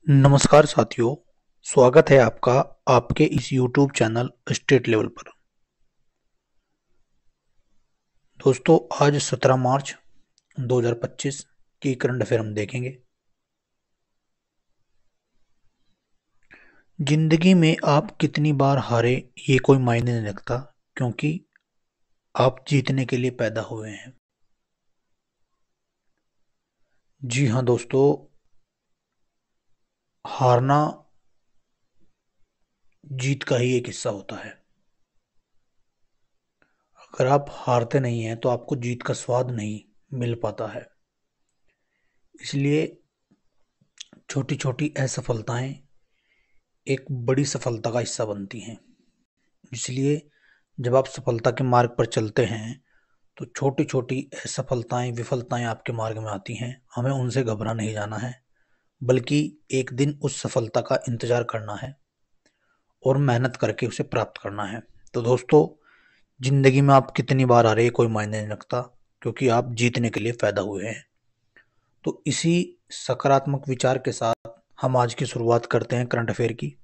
नमस्कार साथियों, स्वागत है आपका आपके इस YouTube चैनल स्टेट लेवल पर। दोस्तों, आज 17 मार्च 2025 की करंट अफेयर हम देखेंगे। जिंदगी में आप कितनी बार हारे ये कोई मायने नहीं रखता, क्योंकि आप जीतने के लिए पैदा हुए हैं। जी हाँ दोस्तों, हारना जीत का ही एक हिस्सा होता है। अगर आप हारते नहीं हैं तो आपको जीत का स्वाद नहीं मिल पाता है। इसलिए छोटी छोटी असफलताएं एक बड़ी सफलता का हिस्सा बनती हैं। इसलिए जब आप सफलता के मार्ग पर चलते हैं तो छोटी छोटी असफलताएं, विफलताएं आपके मार्ग में आती हैं। हमें उनसे घबरा नहीं जाना है, बल्कि एक दिन उस सफलता का इंतजार करना है और मेहनत करके उसे प्राप्त करना है। तो दोस्तों, जिंदगी में आप कितनी बार आ रहे कोई मायने नहीं रखता, क्योंकि आप जीतने के लिए पैदा हुए हैं। तो इसी सकारात्मक विचार के साथ हम आज की शुरुआत करते हैं करंट अफेयर की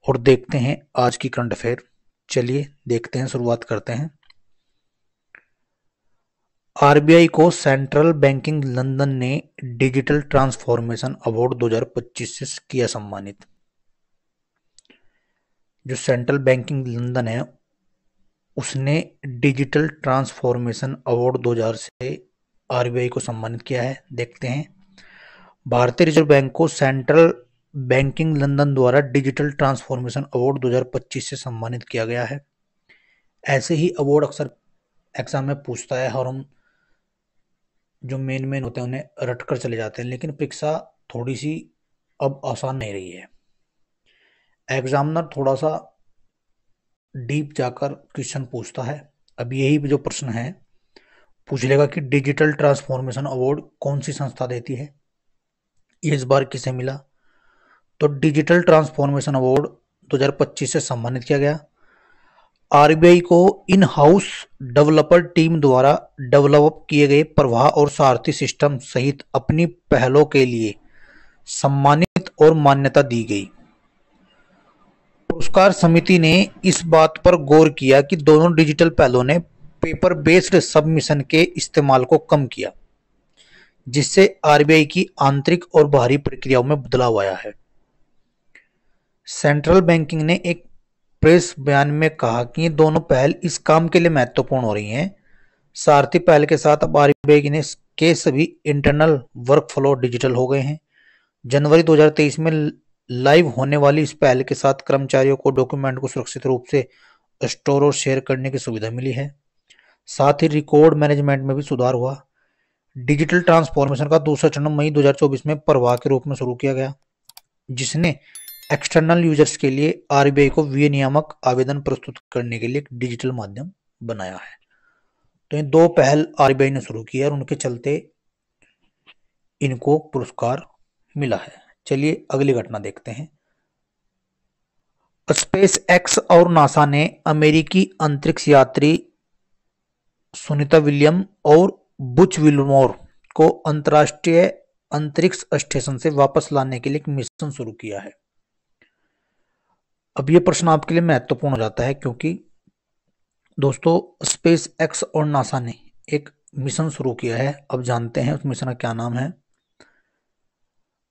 और देखते हैं आज की करंट अफेयर। चलिए देखते हैं, शुरुआत करते हैं। आरबीआई को सेंट्रल बैंकिंग लंदन ने डिजिटल ट्रांसफॉर्मेशन अवार्ड 2025 से किया सम्मानित। जो सेंट्रल बैंकिंग लंदन है उसने डिजिटल ट्रांसफॉर्मेशन अवार्ड 2000 से आरबीआई को सम्मानित किया है। देखते हैं। भारतीय रिजर्व बैंक को सेंट्रल बैंकिंग लंदन द्वारा डिजिटल ट्रांसफॉर्मेशन अवार्ड 2025 से सम्मानित किया गया है। ऐसे ही अवार्ड अक्सर एग्जाम में पूछता है और हम जो मेन होते हैं उन्हें रट कर चले जाते हैं, लेकिन परीक्षा थोड़ी सी अब आसान नहीं रही है। एग्जामिनर थोड़ा सा डीप जाकर क्वेश्चन पूछता है। अब यही जो प्रश्न है पूछ लेगा कि डिजिटल ट्रांसफॉर्मेशन अवार्ड कौन सी संस्था देती है, ये इस बार किसे मिला। तो डिजिटल ट्रांसफॉर्मेशन अवार्ड 2025 से सम्मानित किया गया। आरबीआई को इन हाउस डेवलपर टीम द्वारा डेवलप किए गए प्रवाह और सारथी सिस्टम सहित अपनी पहलों के लिए सम्मानित और मान्यता दी गई। पुरस्कार समिति ने इस बात पर गौर किया कि दोनों डिजिटल पहलों ने पेपर बेस्ड सबमिशन के इस्तेमाल को कम किया, जिससे आरबीआई की आंतरिक और बाहरी प्रक्रियाओं में बदलाव आया है। सेंट्रल बैंकिंग ने एक प्रेस बयान में कहा कि ये दोनों पहल इस काम के लिए महत्वपूर्ण हो रही हैं। सारथी पहल के साथ अब आरबीआई ने के सभी इंटरनल वर्कफ्लो डिजिटल हो गए हैं। जनवरी 2023 में लाइव होने वाली इस पहल के साथ कर्मचारियों को डॉक्यूमेंट को सुरक्षित रूप से स्टोर और शेयर करने की सुविधा मिली है। साथ ही रिकॉर्ड मैनेजमेंट में भी सुधार हुआ। डिजिटल ट्रांसफॉर्मेशन का दूसरा चरण मई 2024 में प्रवाह के रूप में शुरू किया गया, जिसने एक्सटर्नल यूजर्स के लिए आरबीआई को विनियामक आवेदन प्रस्तुत करने के लिए एक डिजिटल माध्यम बनाया है। तो ये दो पहल आरबीआई ने शुरू की है और उनके चलते इनको पुरस्कार मिला है। चलिए अगली घटना देखते हैं। स्पेस एक्स और नासा ने अमेरिकी अंतरिक्ष यात्री सुनीता विलियम और बुच विल्मोर को अंतरराष्ट्रीय अंतरिक्ष स्टेशन से वापस लाने के लिए एक मिशन शुरू किया है। अब ये प्रश्न आपके लिए महत्वपूर्ण हो जाता है, क्योंकि दोस्तों स्पेस एक्स और नासा ने एक मिशन शुरू किया है। अब जानते हैं उस मिशन का क्या नाम है।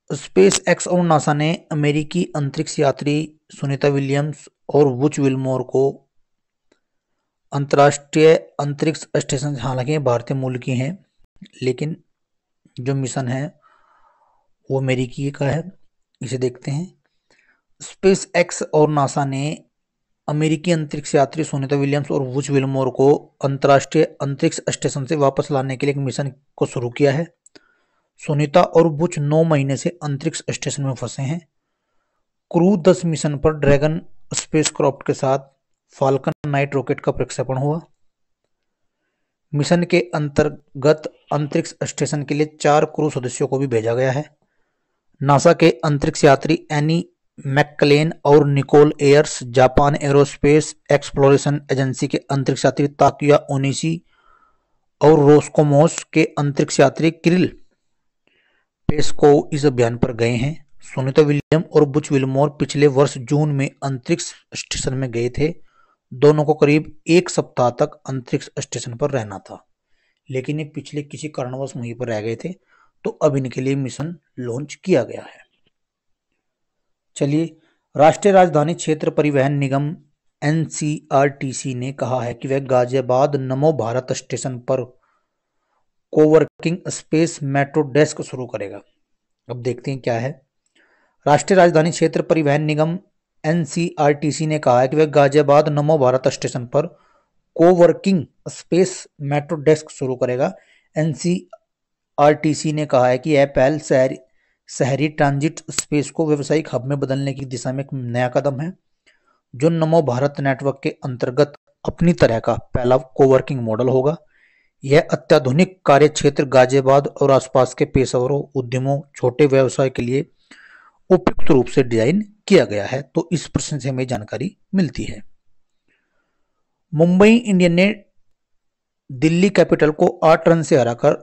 स्पेस एक्स और नासा ने अमेरिकी अंतरिक्ष यात्री सुनीता विलियम्स और बुच विल्मोर को अंतर्राष्ट्रीय अंतरिक्ष स्टेशन, हालांकि भारतीय मूल की हैं, लेकिन जो मिशन है वो अमेरिकी का है। इसे देखते हैं। स्पेस एक्स और नासा ने अमेरिकी अंतरिक्ष यात्री सुनीता विलियम्स और बुच विल्मोर को अंतर्राष्ट्रीय अंतरिक्ष स्टेशन से वापस लाने के लिए एक मिशन को शुरू किया है। सुनीता और बुच 9 महीने से अंतरिक्ष स्टेशन में फंसे हैं। क्रू 10 मिशन पर ड्रैगन स्पेसक्राफ्ट के साथ फाल्कन नाइट रॉकेट का प्रक्षेपण हुआ। मिशन के अंतर्गत अंतरिक्ष स्टेशन के लिए 4 क्रू सदस्यों को भी भेजा गया है। नासा के अंतरिक्ष यात्री एनी मैकक्लेन और Nicole Ayers, Japan aerospace exploration agency के अंतरिक्ष यात्री ताकुया ओनिशी और रोस्कोमोस के अंतरिक्ष यात्री किरिल पेस्कोव इस अभियान पर गए हैं। सुनीता विलियम और बुच विल्मोर पिछले वर्ष जून में अंतरिक्ष स्टेशन में गए थे। दोनों को करीब एक सप्ताह तक अंतरिक्ष स्टेशन पर रहना था, लेकिन ये पिछले किसी कारणवश वहीं पर रह गए थे, तो अब इनके लिए मिशन लॉन्च किया गया है। चलिए, राष्ट्रीय राजधानी क्षेत्र परिवहन निगम एनसीआरटीसी ने कहा है कि वह गाजियाबाद नमो भारत स्टेशन पर कोवर्किंग स्पेस मेट्रो डेस्क शुरू करेगा। अब देखते हैं क्या है। राष्ट्रीय राजधानी क्षेत्र परिवहन निगम एनसीआरटीसी ने कहा है कि वह गाजियाबाद नमो भारत स्टेशन पर कोवर्किंग स्पेस मेट्रो डेस्क शुरू करेगा। एनसीआरटीसी ने कहा है कि यह पहल शहरी ट्रांजिट स्पेस को व्यावसायिक हब में बदलने की दिशा में एक नया कदम है, जो नमो भारत नेटवर्क के अंतर्गत अपनी तरह का पहला कोवर्किंग मॉडल होगा। यह अत्याधुनिक कार्य क्षेत्र गाजियाबाद और आसपास के पेशेवरों, उद्यमों, छोटे व्यवसाय के लिए उपयुक्त रूप से डिजाइन किया गया है। तो इस प्रश्न से हमें जानकारी मिलती है। मुंबई इंडियन ने दिल्ली कैपिटल को 8 रन से हराकर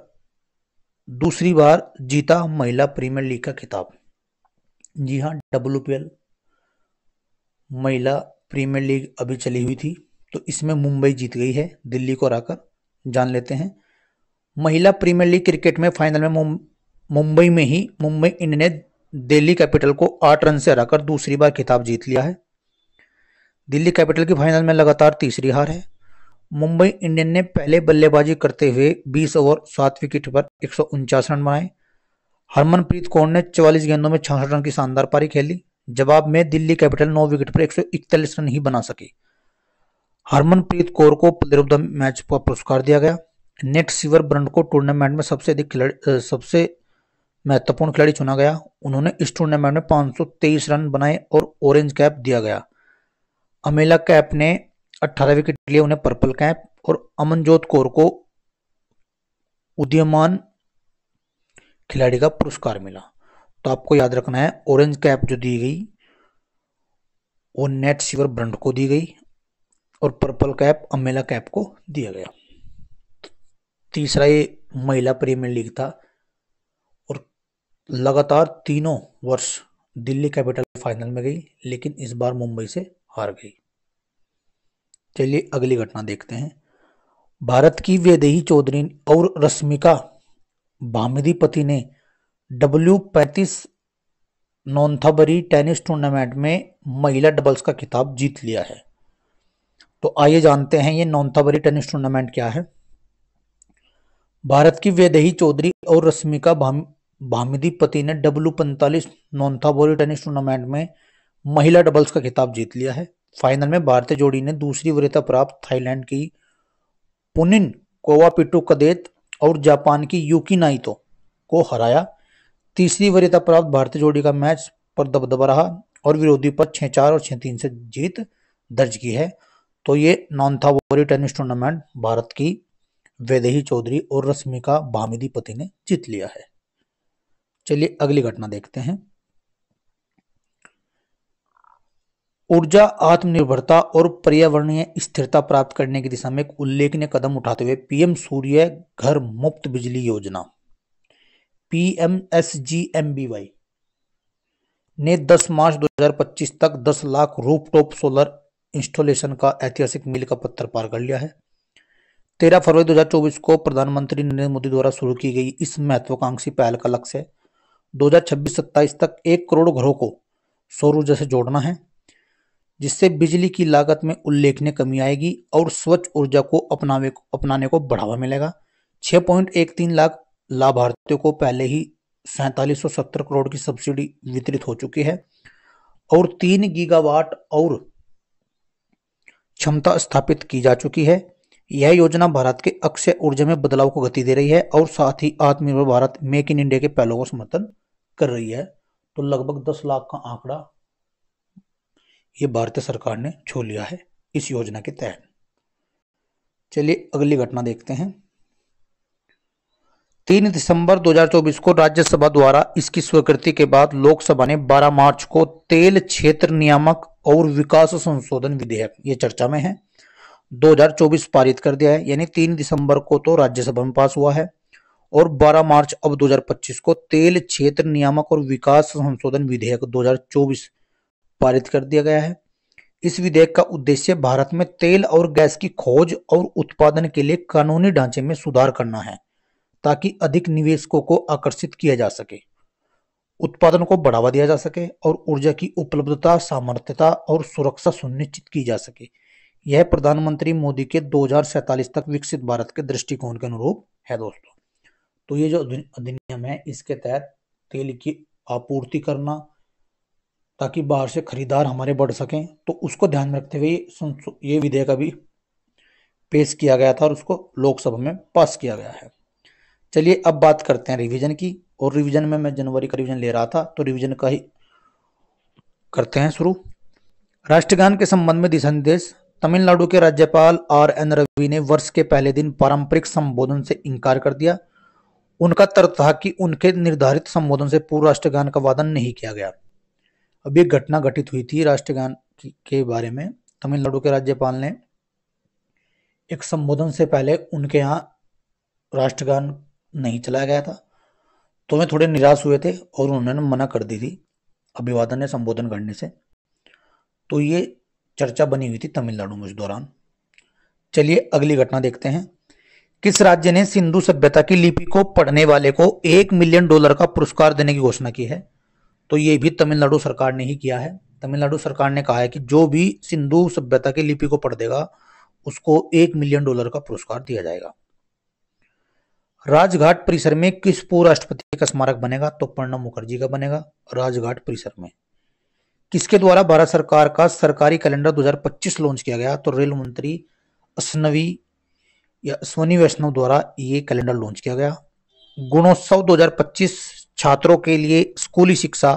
दूसरी बार जीता महिला प्रीमियर लीग का खिताब। जी हां, WPL महिला प्रीमियर लीग अभी चली हुई थी, तो इसमें मुंबई जीत गई है दिल्ली को हराकर। जान लेते हैं। महिला प्रीमियर लीग क्रिकेट में फाइनल में मुंबई में ही मुंबई इंडियन ने दिल्ली कैपिटल को 8 रन से हराकर दूसरी बार खिताब जीत लिया है। दिल्ली कैपिटल की फाइनल में लगातार तीसरी हार है। मुंबई इंडियन ने पहले बल्लेबाजी करते हुए 20 ओवर 7 विकेट पर 149 रन बनाए। हरमनप्रीत कौर ने 44 गेंदों में 66 रन की शानदार पारी खेली। जवाब में दिल्ली कैपिटल 9 विकेट पर 141 रन ही बना सकी। हरमनप्रीत कौर को प्लेयर ऑफ द मैच पर पुरस्कार दिया गया। नेट सीवर ब्रंट को टूर्नामेंट में सबसे महत्वपूर्ण खिलाड़ी चुना गया। उन्होंने इस टूर्नामेंट में 523 रन बनाए और ऑरेंज कैप दिया गया। अमेला कैप ने 18 विकेट लिए, उन्हें पर्पल कैप, और अमनजोत कौर को उदीयमान खिलाड़ी का पुरस्कार मिला। तो आपको याद रखना है, ऑरेंज कैप जो दी गई वो नेट सीवर ब्रंट को दी गई और पर्पल कैप अमेला कैप को दिया गया। तीसरा ये महिला प्रीमियर लीग था और लगातार तीनों वर्ष दिल्ली कैपिटल फाइनल में गई, लेकिन इस बार मुंबई से हार गई। चलिए अगली घटना देखते हैं। भारत की वैदेही चौधरी और रश्मिका भामिदीपति ने W35 नोंथाबरी टेनिस टूर्नामेंट में महिला डबल्स का खिताब जीत लिया है। तो आइए जानते हैं ये नोंथाबरी टेनिस टूर्नामेंट क्या है। भारत की वैदेही चौधरी और रश्मिका भामिदीपति ने W45 नोंथाबरी टेनिस टूर्नामेंट में महिला डबल्स का खिताब जीत लिया है। फाइनल में भारतीय जोड़ी ने दूसरी वरीयता प्राप्त थाईलैंड की पुनिन कोवापिटुकदेत और जापान की युकी नाइतो को हराया। तीसरी वरीयता प्राप्त भारतीय जोड़ी का मैच पर दबदबा रहा और विरोधी पर 6-4 और 6-3 से जीत दर्ज की है। तो ये नोंथाबरी टेनिस टूर्नामेंट भारत की वैदेही चौधरी और रश्मिका भामिदीपति ने जीत लिया है। चलिए अगली घटना देखते हैं। ऊर्जा आत्मनिर्भरता और पर्यावरणीय स्थिरता प्राप्त करने की दिशा में एक उल्लेखनीय कदम उठाते हुए पीएम सूर्य घर मुफ्त बिजली योजना PMSGMBY ने 10 मार्च 2025 तक 10 लाख रूफटॉप सोलर इंस्टॉलेशन का ऐतिहासिक मील का पत्थर पार कर लिया है। 13 फरवरी 2024 को प्रधानमंत्री नरेंद्र मोदी द्वारा शुरू की गई इस महत्वाकांक्षी पहल का लक्ष्य 2026-27 तक 1 करोड़ घरों को सौर ऊर्जा से जोड़ना है, जिससे बिजली की लागत में उल्लेखनीय कमी आएगी और स्वच्छ ऊर्जा को अपनाने को बढ़ावा मिलेगा। 6.13 लाख लाभार्थियों को पहले ही 4770 करोड़ की सब्सिडी वितरित हो चुकी है और 3 गीगावाट और क्षमता स्थापित की जा चुकी है। यह योजना भारत के अक्षय ऊर्जा में बदलाव को गति दे रही है और साथ ही आत्मनिर्भर भारत मेक इन इंडिया के पहलों को समर्थन कर रही है। तो लगभग 10 लाख का आंकड़ा ये भारतीय सरकार ने छू लिया है इस योजना के तहत। चलिए अगली घटना देखते हैं। 3 दिसंबर 2024 को राज्यसभा द्वारा इसकी स्वीकृति के बाद लोकसभा ने 12 मार्च को तेल क्षेत्र नियामक और विकास संशोधन विधेयक, ये चर्चा में है, 2024 पारित कर दिया है। यानी 3 दिसंबर को तो राज्यसभा में पास हुआ है और 12 मार्च अब 2025 को तेल क्षेत्र नियामक और विकास संशोधन विधेयक 2024 पारित कर दिया गया है। इस विधेयक का उद्देश्य भारत में तेल और गैस की खोज और उत्पादन के लिए कानूनी ढांचे में सुधार करना है, ताकि अधिक निवेशकों को आकर्षित किया जा सके, उत्पादन को बढ़ावा दिया जा सके और ऊर्जा की उपलब्धता, सामर्थ्यता और सुरक्षा सुनिश्चित की जा सके। यह प्रधानमंत्री मोदी के 2047 तक विकसित भारत के दृष्टिकोण के अनुरूप है दोस्तों। तो ये जो अधिनियम है, इसके तहत तेल की आपूर्ति करना ताकि बाहर से खरीदार हमारे बढ़ सकें, तो उसको ध्यान में रखते हुए ये विधेयक अभी पेश किया गया था और उसको लोकसभा में पास किया गया है। चलिए अब बात करते हैं रिवीजन की, और रिवीजन में मैं जनवरी का रिवीजन ले रहा था, तो रिवीजन का ही करते हैं शुरू। राष्ट्रगान के संबंध में दिशा निर्देश। तमिलनाडु के राज्यपाल RN रवि ने वर्ष के पहले दिन पारंपरिक संबोधन से इनकार कर दिया। उनका तर्क था कि उनके निर्धारित संबोधन से पूर्व राष्ट्रगान का वादन नहीं किया गया। अब एक घटना घटित हुई थी राष्ट्रगान के बारे में। तमिलनाडु के राज्यपाल ने एक संबोधन से पहले उनके यहाँ राष्ट्रगान नहीं चलाया गया था, तो वे थोड़े निराश हुए थे और उन्होंने मना कर दी थी अभिवादन या संबोधन करने से। तो ये चर्चा बनी हुई थी तमिलनाडु में उस दौरान। चलिए अगली घटना देखते हैं। किस राज्य ने सिंधु सभ्यता की लिपि को पढ़ने वाले को $1 मिलियन का पुरस्कार देने की घोषणा की है? तो ये भी तमिलनाडु सरकार ने ही किया है। तमिलनाडु सरकार ने कहा है कि जो भी सिंधु सभ्यता की लिपि को पढ़ देगा उसको $1 मिलियन का पुरस्कार दिया जाएगा। राजघाट परिसर में किस पूर्व राष्ट्रपति का स्मारक बनेगा? तो प्रणब मुखर्जी का बनेगा राजघाट परिसर में। किसके द्वारा भारत सरकार का सरकारी कैलेंडर 2025 लॉन्च किया गया? तो रेल मंत्री अश्वनी वैष्णव द्वारा ये कैलेंडर लॉन्च किया गया। गुणोत्सव 2025 छात्रों के लिए स्कूली शिक्षा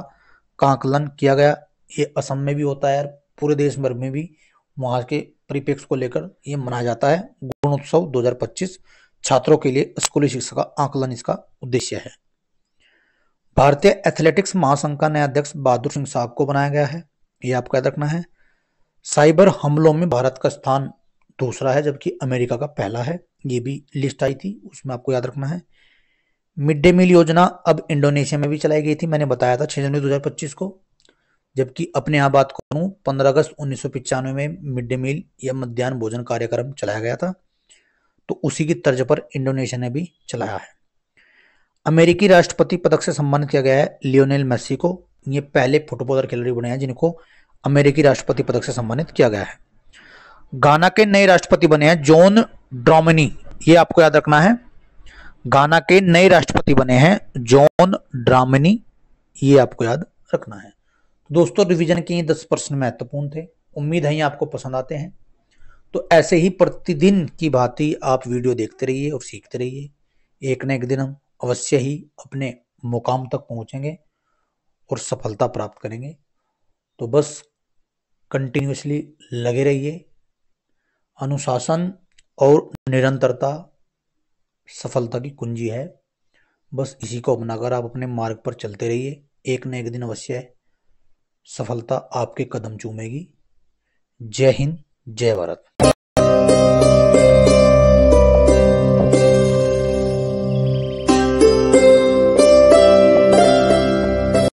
का आकलन किया गया। ये असम में भी होता है, पूरे देश भर में भी वहां के परिप्रेक्ष्य को लेकर ये मनाया जाता है। गुणोत्सव 2025 छात्रों के लिए स्कूली शिक्षा का आकलन इसका उद्देश्य है। भारतीय एथलेटिक्स महासंघ का नया अध्यक्ष बहादुर सिंह साहब को बनाया गया है, ये आपको याद रखना है। साइबर हमलों में भारत का स्थान दूसरा है जबकि अमेरिका का पहला है, ये भी लिस्ट आई थी, उसमें आपको याद रखना है। मिड डे मील योजना अब इंडोनेशिया में भी चलाई गई थी, मैंने बताया था 6 जनवरी 2025 को। जबकि अपने यहाँ बात करूँ 15 अगस्त 1995 में मिड डे मील या मध्याह्न भोजन कार्यक्रम चलाया गया था, तो उसी की तर्ज पर इंडोनेशिया ने भी चलाया है। अमेरिकी राष्ट्रपति पदक से सम्मानित किया गया है लियोनेल मेसी को। ये पहले फुटबॉलर खिलाड़ी बने हैं जिनको अमेरिकी राष्ट्रपति पदक से सम्मानित किया गया है। गाना के नए राष्ट्रपति बने हैं जॉन ड्रामनी, ये आपको याद रखना है। गाना के नए राष्ट्रपति बने हैं जॉन ड्रामनी, ये आपको याद रखना है। दोस्तों रिवीजन के 10 प्रश्न महत्वपूर्ण थे, उम्मीद है ये आपको पसंद आते हैं। तो ऐसे ही प्रतिदिन की भांति आप वीडियो देखते रहिए और सीखते रहिए। एक न एक दिन हम अवश्य ही अपने मुकाम तक पहुंचेंगे और सफलता प्राप्त करेंगे। तो बस कंटिन्यूअसली लगे रहिए। अनुशासन और निरंतरता सफलता की कुंजी है। बस इसी को अपनाकर आप अपने मार्ग पर चलते रहिए, एक न एक दिन अवश्य सफलता आपके कदम चूमेगी। जय हिंद, जय भारत।